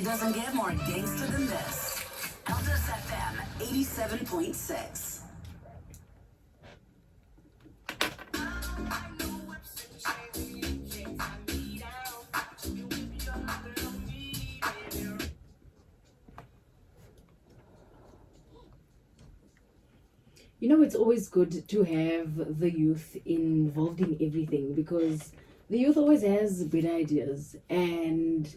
It doesn't get more gangster than this. Elders FM 87.6. You know, it's always good to have the youth involved in everything because the youth always has better ideas, and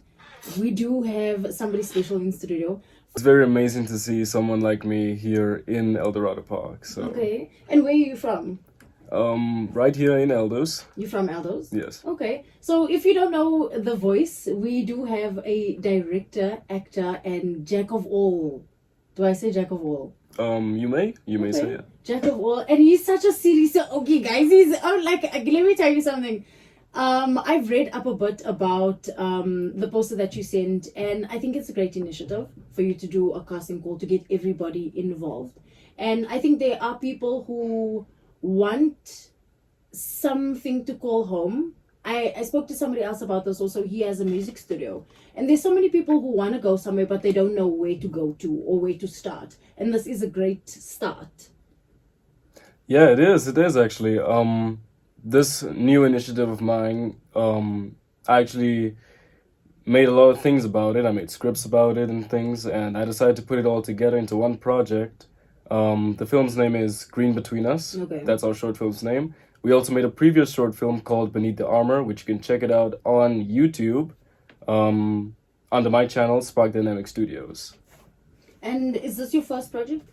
we do have somebody special in studio. It's very amazing to see someone like me here in Eldorado Park. So Okay, and where are you from? right here in Eldos. You from Eldos? Yes. Okay, so if you don't know The Voice, we do have a director, actor, and jack of all. Do I say jack of all? You may say it. Jack of all, and he's such a serious. Okay, guys, he's like. Let me tell you something. I've read up a bit about the poster that you sent, and I think it's a great initiative for you to do a casting call to get everybody involved. And I think there are people who want something to call home. I spoke to somebody else about this also. He has a music studio, and there's so many people who want to go somewhere but they don't know where to go to or where to start, and this is a great start. Yeah, it is. It is actually. This new initiative of mine, I actually made a lot of things about it. I made scripts about it and things, and I decided to put it all together into one project. The film's name is Green Between Us. Okay. That's our short film's name. We also made a previous short film called Beneath the Armor, which you can check it out on YouTube, under my channel, Spark Dynamic Studios. And is this your first project?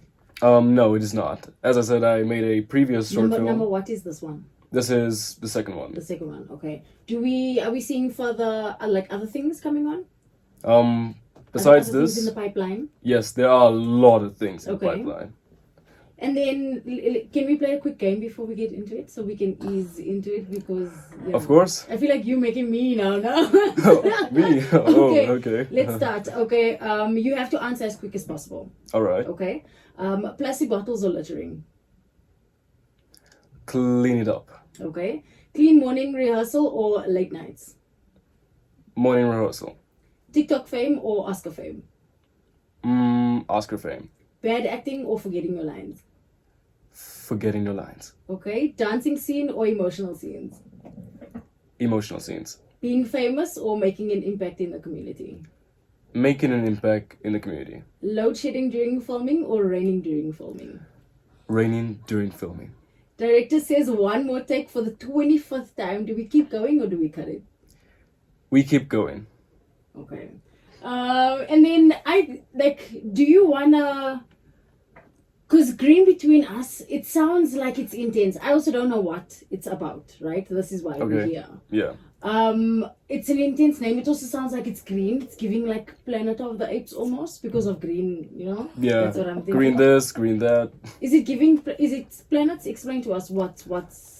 No, it is not. As I said, I made a previous short film. Number, what is this one? This is the second one. The second one, okay. Are we seeing further, like other things coming on? Besides other this, things in the pipeline? yes, there are a lot of things in the Okay. pipeline. And then, can we play a quick game before we get into it, so we can ease into it? Because yeah. Of course. I feel like you're making me now. Me? Oh, okay. Let's start. Okay, you have to answer as quick as possible. All right. Okay. Plastic bottles or littering? Clean it up. Okay. Clean morning rehearsal or late nights? Morning rehearsal. TikTok fame or Oscar fame? Oscar fame. Bad acting or forgetting your lines? Forgetting your lines. Okay. Dancing scene or emotional scenes? Emotional scenes. Being famous or making an impact in the community? Making an impact in the community. Load shedding during filming or raining during filming? Raining during filming. Director says one more take for the 25th time. Do we keep going or do we cut it? We keep going. Okay. And then do you wanna, cause Green Between Us, it sounds like it's intense. I also don't know what it's about, right? This is why we're here. Yeah. It's an intense name. It also sounds like it's green. It's giving like Planet of the Apes almost because of green, you know? Yeah. That's what I'm thinking. Green this, green that. Is it planets? Explain to us what's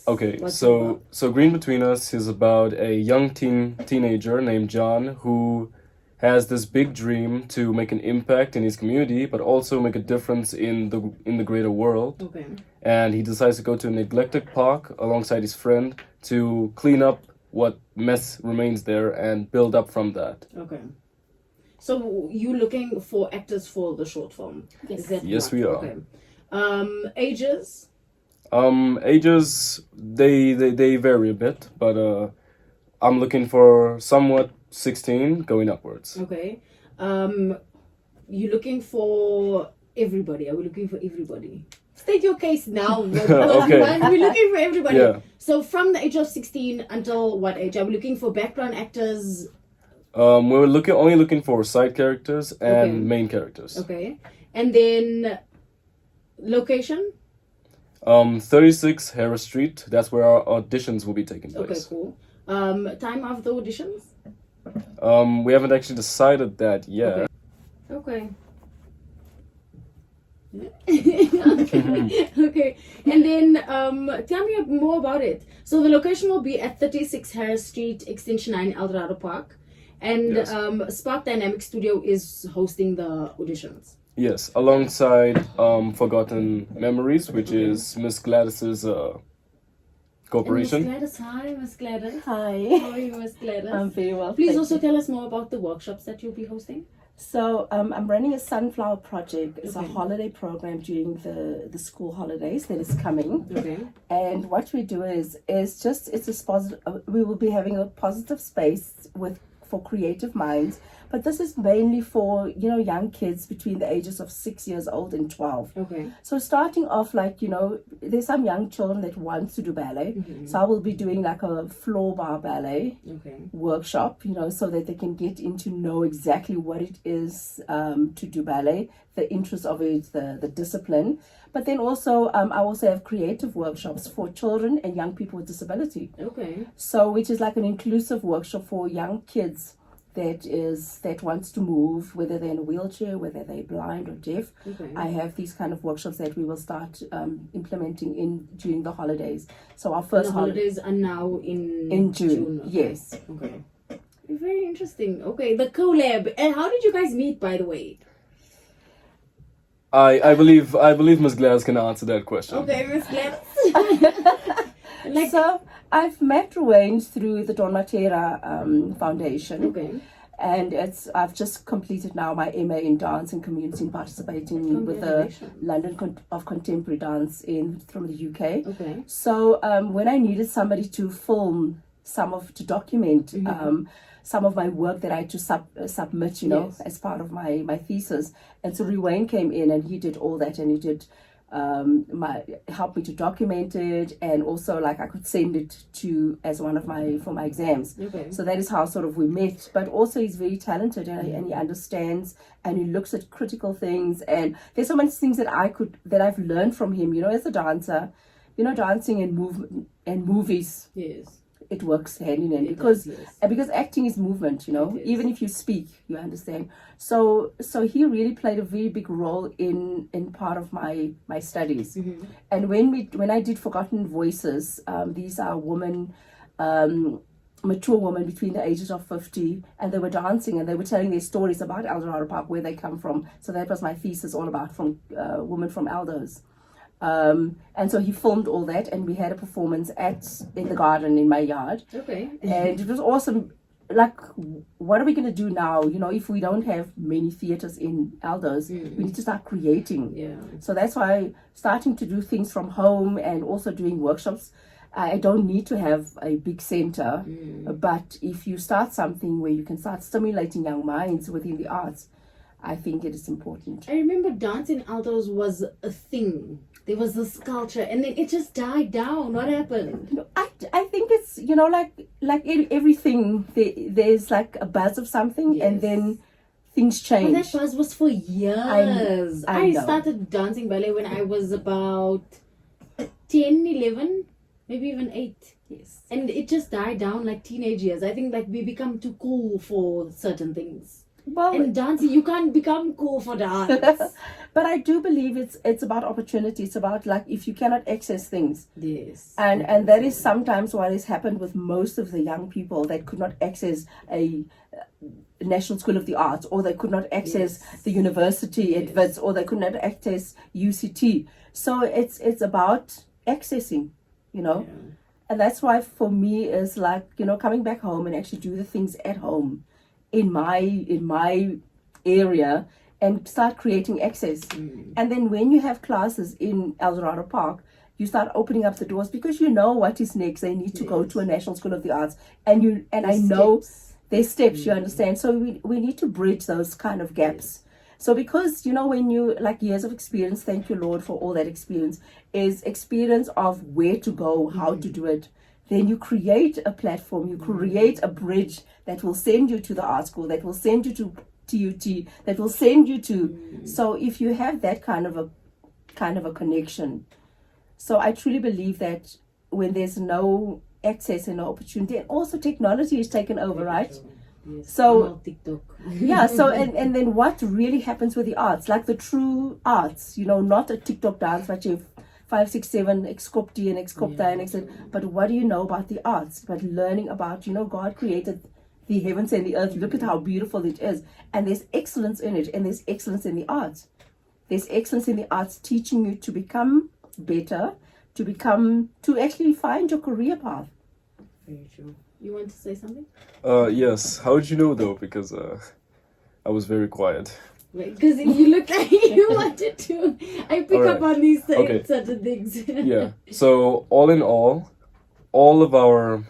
Okay, what's so about. so Green Between Us is about a young teenager named John who has this big dream to make an impact in his community, but also make a difference in the greater world. Okay. And he decides to go to a neglected park alongside his friend to clean up what mess remains there and build up from that. Okay. So you looking for actors for the short film? Yes. Is that Yes, what? we are. Okay. Ages? Ages they vary a bit, but I'm looking for somewhat 16 going upwards. Okay. You looking for everybody? Are we looking for everybody? State your case now. Okay. We're looking for everybody. Yeah. So from the age of 16 until what age? Are we looking for background actors? We're only looking for side characters and Okay. main characters. Okay. And then location? 36 Harris Street. That's where our auditions will be taking Okay, place. cool. Time of the auditions? We haven't actually decided that yet. Okay. Okay. And then tell me more about it. So the location will be at 36 Harris Street, Extension 9, Eldorado Park. And Yes. Spark Dynamic Studio is hosting the auditions. Yes, alongside Forgotten Memories, which is Miss Gladys's corporation. And Miss Gladys, hi Miss Gladys. Hi. How are you, Miss Gladys? I'm very well. Please thank also you. tell us more about the workshops that you'll be hosting. So I'm running a sunflower project. It's a Okay. holiday program during the school holidays that is coming. Okay. And what we do is just it's a positive. We will be having a positive space for creative minds. But this is mainly for young kids between the ages of 6 years old and 12. Okay. So starting off, like, there's some young children that want to do ballet. So I will be doing like a floor bar ballet Okay. workshop, so that they can get in to know exactly what it is to do ballet, the interest of it, the discipline. But then also, I also have creative workshops for children and young people with disability. Okay. So, which is like an inclusive workshop for young kids that wants to move, whether they're in a wheelchair, whether they're blind or deaf. Okay. I have these kind of workshops that we will start implementing during the holidays. So our The first holidays are now in June. Okay. Yes. Okay. Very interesting. Okay, the collab. And how did you guys meet, by the way? I believe Ms. Glass can answer that question. Okay, Miss Glenn. So I've met Ruwayne through the Don Matera Foundation. Okay. And I've just completed now my MA in dance and community and participating with the Congratulations. London of Contemporary Dance from the UK. Okay. So when I needed somebody to film to document some of my work that I had to submit, Yes. as part of my thesis, and so Ruwayne came in and he did all that, and he did help me to document it, and also like I could send it as one of for my exams. Okay. So that is how sort of we met. But also he's very talented, and he understands, and he looks at critical things, and there's so many things that I've learned from him, as a dancer. Dancing and movement and movies, Yes. it works hand in hand, It because does, yes. because acting is movement, It is. even if you speak, you understand. So he really played a very big role in part of my studies. And when I did Forgotten Voices, these are women, mature women between the ages of 50, and they were dancing and they were telling their stories about Eldorado Park, where they come from. So that was my thesis, all about from women from Elders. And so he filmed all that, and we had a performance in the garden in my yard, Okay. and it was awesome. Like, what are we going to do now? If we don't have many theaters in Elders, we need to start creating. Yeah. So that's why starting to do things from home and also doing workshops. I don't need to have a big center, but if you start something where you can start stimulating young minds within the arts, I think it is important. I remember dance in Altos was a thing. There was this culture, and then it just died down. What happened? I think it's like in everything, there's like a buzz of something, Yes. and then things But change. that buzz was for years. I I know. started dancing ballet when I was about 10, 11, maybe even 8. Yes. And it just died down like teenage years. I think like we become too cool for certain things. Well, And dancing, you can't become cool for dance. but I do believe it's about opportunity. It's about, like, if you cannot access things, Yes. and that is sometimes what has happened with most of the young people that could not access a National School of the Arts, or they could not access Yes. the university at Yes. Wits, or they could not access UCT. So it's about accessing, Yeah. and that's why for me is like, coming back home and actually do the things at home in my area and start creating access. And then when you have classes in Eldorado Park, you start opening up the doors, because you know what is next. They need to go to a National School of the Arts, and I know Steps. there's steps, you understand. So we need to bridge those kind of gaps. So because when you, like, years of experience, thank you Lord for all that experience, is experience of where to go, how to do it. Then you create a platform, you create a bridge that will send you to the art school, that will send you to TUT, that will send you to. So if you have that kind of a connection, so I truly believe that when there's no access and no opportunity, and also technology is taken over, right? Yes. So- I'm on TikTok. Yeah. So and then what really happens with the arts, like the true arts, not a TikTok dance, but you have 5, 6, 7 excopti and excopta and etc. But what do you know about the arts? But learning about, God created the heavens and the earth. Look at how beautiful it is, and there's excellence in it, and there's excellence in the arts. There's excellence in the arts, teaching you to become better, to actually find your career path. Very true. You want to say something? Yes. How did you know though? Because I was very quiet. Because you look like you wanted to. I pick up Alright. on these Okay. certain things. Yeah. So all in all of our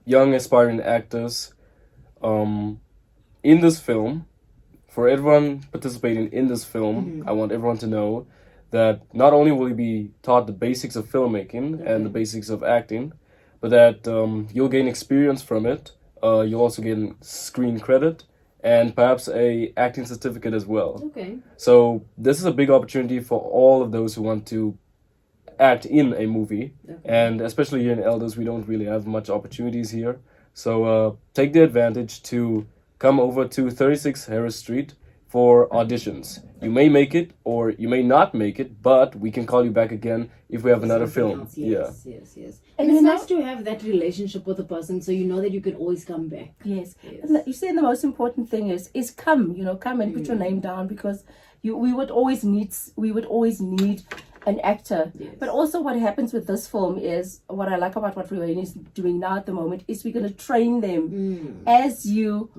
young aspiring actors, in this film, for everyone participating in this film, I want everyone to know that not only will you be taught the basics of filmmaking and the basics of acting, but that you'll gain experience from it. You'll also gain screen credit and perhaps a acting certificate as well. Okay. So this is a big opportunity for all of those who want to act in a movie, and especially here in Elders, we don't really have much opportunities here. So take the advantage to come over to 36 Harris Street for auditions. You may make it or you may not make it, but we can call you back again if we have another film. Else. Yes. And And it's you know- nice to have that relationship with a person, so you know that you can always come back. Yes. And you see, the most important thing is come, come and put your name down, because we would always need an actor. Yes. But also what happens with this film is, what I like about what Ruwayne is doing now at the moment, is we're going to train them as you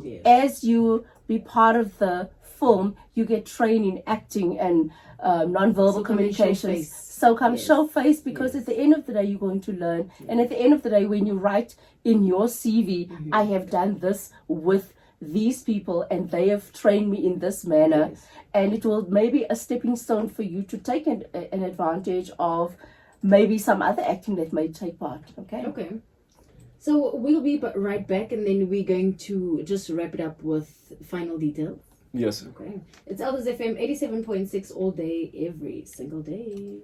be part of the film. You get trained in acting and non-verbal So come and show communications. face. So come Yes. show face, because at the end of the day, you're going to learn. And at the end of the day, when you write in your CV, I have done this with these people and they have trained me in this manner. Yes. And it will maybe a stepping stone for you to take an advantage of maybe some other acting that may take part. Okay. Okay. So we'll be right back, and then we're going to just wrap it up with final details. Yes. Okay. It's Elders FM 87.6 all day, every single day.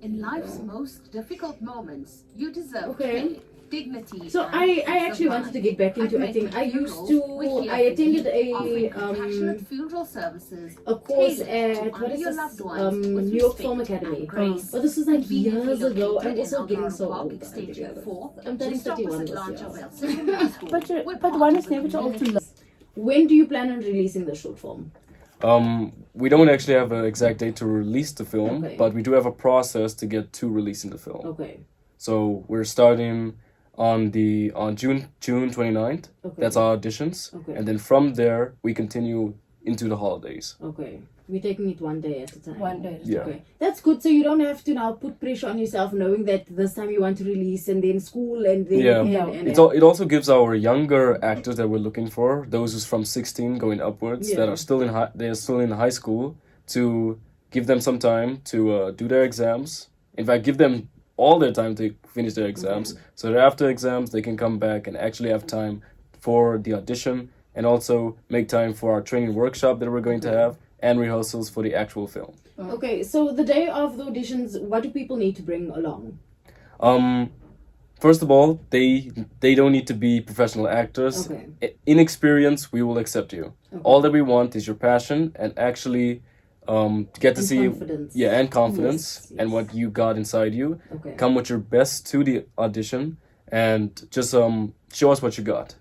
In life's most difficult moments, you deserve Okay. faith, dignity. So and I peace of actually wanted mind. to get back into At acting. Making I used Funerals, to. we're here I for attended you, offering a compassionate funeral services a course tailored to at what honor is your this loved ones with New York respect Film and Academy. grace. But this was like Conveniently years ago. located I'm in also getting Alvaro so Park old. Extension 4, I'm turning just 31 opposite this Blanche year. Abel Secondary School. We're But part one of is the never too old to community. learn. When do you plan on releasing the short film? We don't actually have an exact date to release the film, Okay. but we do have a process to get to releasing the film. Okay. So we're starting on June 29th. Okay. That's our auditions, Okay. and then from there we continue into the holidays. Okay. We're taking it one day at a time. One day. Yeah. Okay. That's good. So you don't have to now put pressure on yourself, knowing that this time you want to release, and then school, and then Yeah. and It also gives our younger actors that we're looking for, those who's from 16 going upwards, that Yeah. are still in high school, to give them some time to do their exams. In fact, give them all their time to finish their exams, so that after exams they can come back and actually have time for the audition, and also make time for our training workshop that we're going to have, and rehearsals for the actual film. Okay. So the day of the auditions, what do people need to bring along? First of all, they don't need to be professional actors. Okay. In experience, we will accept you. Okay. All that we want is your passion and actually get to And see confidence. and confidence Yes, and yes. what you got inside you. Okay. Come with your best to the audition and just show us what you got.